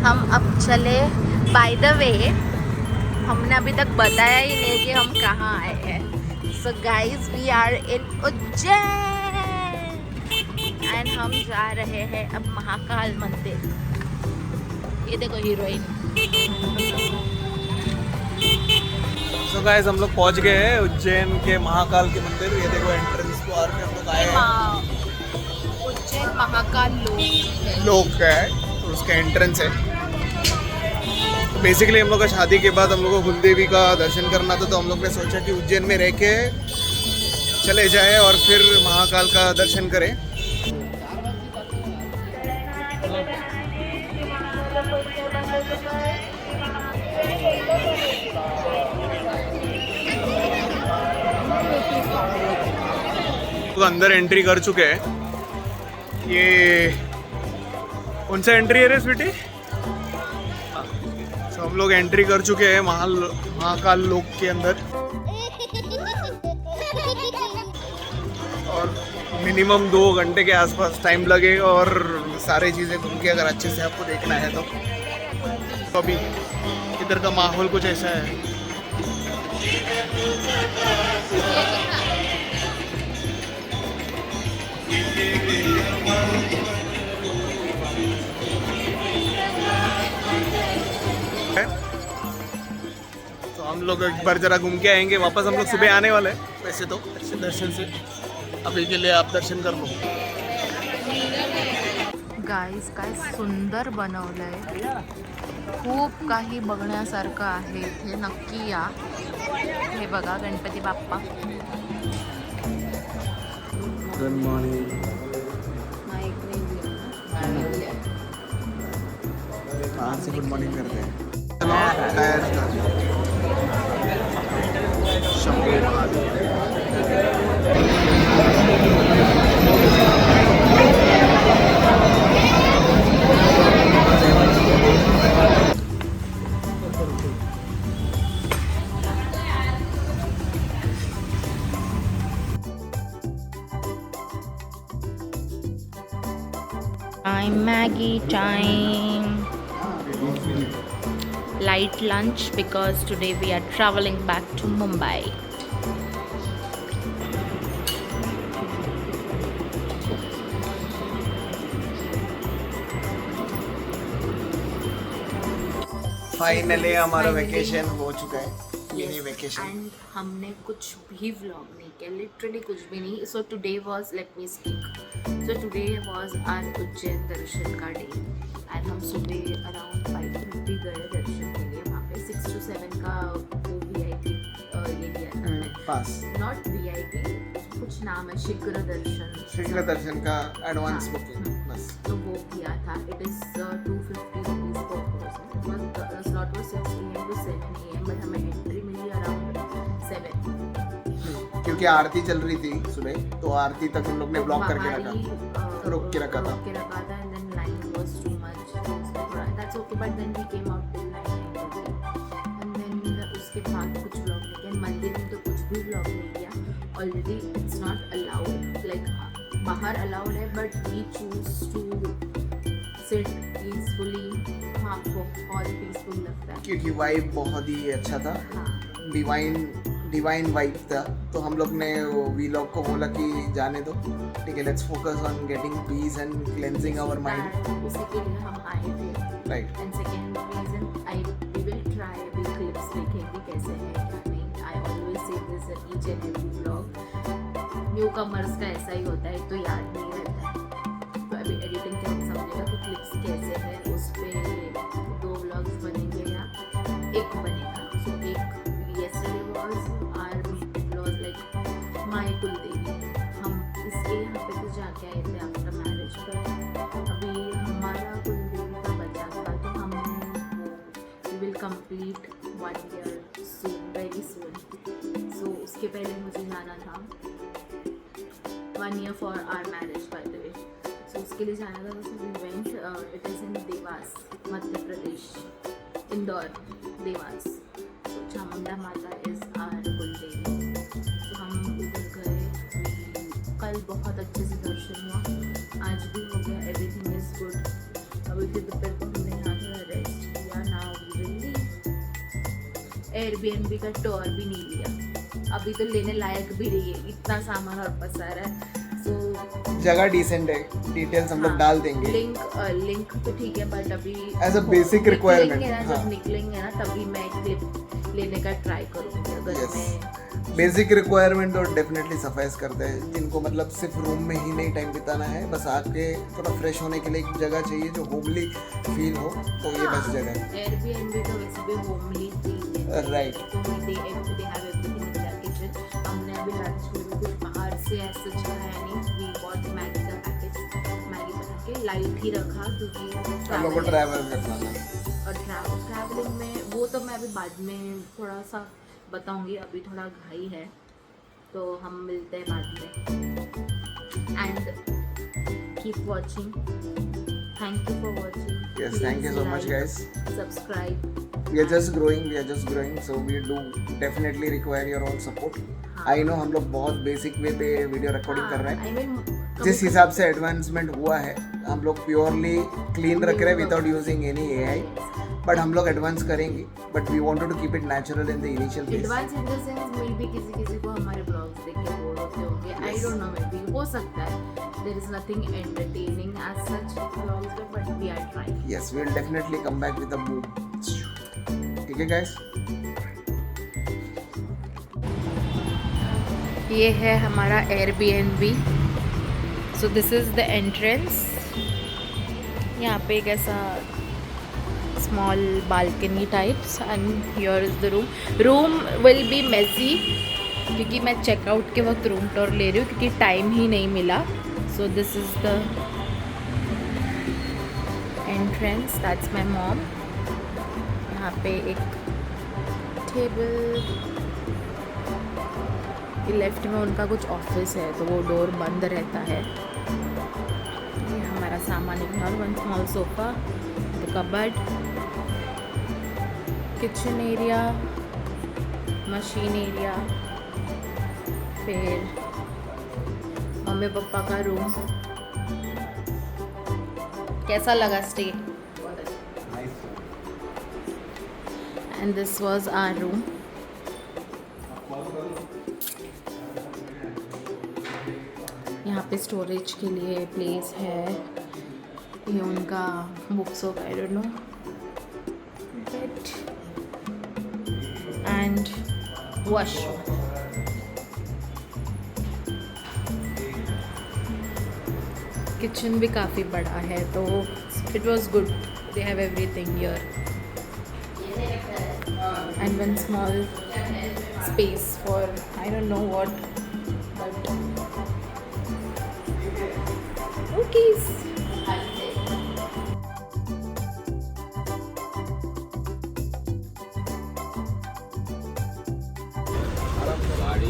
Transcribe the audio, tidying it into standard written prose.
हम अब चले। बाय द वे हमने अभी तक बताया ही नहीं कि हम कहाँ आए हैं। So guys we are in Ujjain and हम जा रहे हैं अब महाकाल मंदिर। ये देखो हीरोइन। सो गाइस हम लोग पहुंच गए हैं उज्जैन के महाकाल के मंदिर। ये देखो एंट्रेंस द्वार पे हम लोग आए हैं। उज्जैन महाकाल लोक का है तो उसका एंट्रेंस है। तो बेसिकली हम लोग का शादी के बाद हम लोग को कुलदेवी का दर्शन करना था, तो हम लोग ने सोचा कि उज्जैन में रह के चले जाए और फिर महाकाल का दर्शन करें। तो अंदर एंट्री कर चुके हैं। ये कौन सा एंट्री है रे स्वीटी? तो हम लोग एंट्री कर चुके हैं महाकाल लोक के अंदर और मिनिमम 2 घंटे के आसपास टाइम लगेगा और सारी चीज़ें घूम के अगर अच्छे से आपको देखना है तो अभी इधर का माहौल कुछ ऐसा है। तो हम लोग एक बार जरा घूम के आएंगे वापस। हम लोग सुबह आने वाले हैं वैसे तो अच्छे दर्शन से। अभी के लिए आप दर्शन कर लो। गाईज काय सुंदर बनवलंय, खूप काही बघण्यासारखं आहे इथे, नक्की या। हे बघा गणपती बाप्पा। Good morning. कहाँ से गुड मॉर्निंग करते हैं? Maggie time. Light lunch because today we are traveling back to Mumbai. Finally हमारा वेकेशन हो चुका है। Mini vacation. एंड हमने कुछ भी व्लॉग नहीं किया, लिटरली कुछ भी नहीं। So today was, let me speak, so today was our Ujjain दर्शन का डे एंड हम सुबह अराउंड 5:30 गए दर्शन के लिए। वहाँ पे 6 to 7 का वो VIP ये लिया था पास। नॉट VIP, कुछ नाम है, शीघ्र दर्शन। शीघ्र दर्शन का एडवांस बुकिंग बस। तो वो किया था। इट इज़ 250 रुपीज़ पर person. Slot was 6 AM to 7 AM, but हमें एंट्री मिली अराउंड 7। क्योंकि आरती चल रही थी सुबह, तो आरती तक हम लोग ने ब्लॉक करके रखा, रोक के रखा था। And then line was too much, that's okay, but then we came out till 9:30 and then उसके बाद कुछ व्लॉग नहीं किया। मंदिर में तो कुछ भी व्लॉग नहीं किया। Already it's not allowed, like बाहर अलाउड है but we choose to sit peacefully. हाँ, बहुत पीसफुल लगता है क्योंकि वाइब बहुत ही अच्छा था। हाँ। डिवाइन वाइब था। तो हम लोग ने वीलॉग को बोला कि जाने दो, ठीक है, let's focus on getting peace and cleansing our mind. उसी के लिए हम आए थे। Right. And second reason, we will try अभी क्लिप्स देखेंगे कैसे है क्या नहीं। I always say this each and every vlog, newcomers का ऐसा ही होता है, तो याद नहीं रहता है। तो अभी एडिटिंग के हम समझेगा कि क्लिप्स कैसे है, उस पर 2 व्लॉग्स बनेंगे या एक बनेगा। सो एक yesterday was our was like my कुलदेवी। हम इसके यहाँ पे तो जाके आए थे आफ्टर मैरिज, पर अभी हमारा कुलदेवी का बचा था, तो हम we will complete 1 year soon, very soon। So उसके पहले मुझे जाना था 1 year for our marriage by the way। So उसके लिए जाना था। So we went, it is in Dewas, Madhya Pradesh, Indore, Dewas. Chamunda माता इज आवर कुलदेवी। तो हम उधर गए। कल बहुत अच्छे से दर्शन हुआ, आज भी हो गया, एवरीथिंग इज गुड। अभी फिर दोपहर को हमने यहाँ थोड़ा रेस्ट एयरबीएनबी का टूर भी नहीं लिया, अभी तो लेने लायक भी नहीं है, इतना सामान और पसारा है। सो जगह डिसेंट है, डिटेल्स हम लोग हाँ, डाल देंगे। लिंक तो ठीक है, बट अभी As a basic requirement, निकलेंगे ना, हाँ। जब निकलेंगे ना तभी मैं क्लिप लेने का ट्राई करूँगी। अगर Yes. मैं बेसिक रिक्वायरमेंट तो डेफिनेटली सफाइस करते हैं, जिनको मतलब सिर्फ रूम में ही नहीं टाइम बिताना है, बस आके थोड़ा फ्रेश होने के लिए एक जगह चाहिए जो होमली फील हो, तो ये बेस्ट जगह है। एयरबीएनबी तो वैसे भी होमली फील है, राइट। तो they have everything in their kitchen. हमने अभी लंच में भी कुछ बाहर से ऐसे खाया नहीं, वी बॉट मैगी का पैकेट, मैगी बना के लाइट ही रखा क्योंकि हम लोग को ट्रैवल करना था। और ट्रैवलिंग में वो तो मैं अभी बाद में थोड़ा सा बताऊंगी, अभी थोड़ा घाई है, तो हम मिलते हैं बाद में। And keep watching, thank you for watching. Yes, thank you so much guys. Subscribe. We are just growing, so we do definitely require your all support. I know हम लोग बहुत बेसिक वे पे वीडियो रिकॉर्डिंग कर रहे हैं, जिस हिसाब से एडवांसमेंट हुआ है, हम लोग प्योरली क्लीन रख रहे हैं without using any AI, but हम लोग एडवांस करेंगे, but we wanted to keep it natural in the initial phase. Advance in the sense maybe किसी को हमारे ब्लॉग्स देख के बोर होते होंगे, I don't know, maybe हो सकता है। There is nothing entertaining as such blogs में, but we are trying. Yes, we will definitely come back with a boom. ठीक है guys? ये है हमारा Airbnb. So this is the entrance. यहाँ पे एक ऐसा small balcony types, and here is the room will be messy, क्योंकि मैं चेकआउट के वक्त रूम टूर ले रही हूँ क्योंकि टाइम ही नहीं मिला। So this is the entrance, that's my mom. यहाँ पे एक टेबल, लेफ्ट में उनका कुछ ऑफिस है तो वो डोर बंद रहता है। ये हमारा सामान ignore, one small sofa, the cupboard, kitchen area, machine area, फिर मम्मी पापा का रूम। कैसा लगा stay? And this was our room. यहाँ पे स्टोरेज के लिए प्लेस है, ये उनका बुक्स होगा, आई don't no, bed and washroom. Kitchen भी काफ़ी बड़ा है, तो it was good, they have everything here, and one small space for I don't know what, but cookies. गाड़ी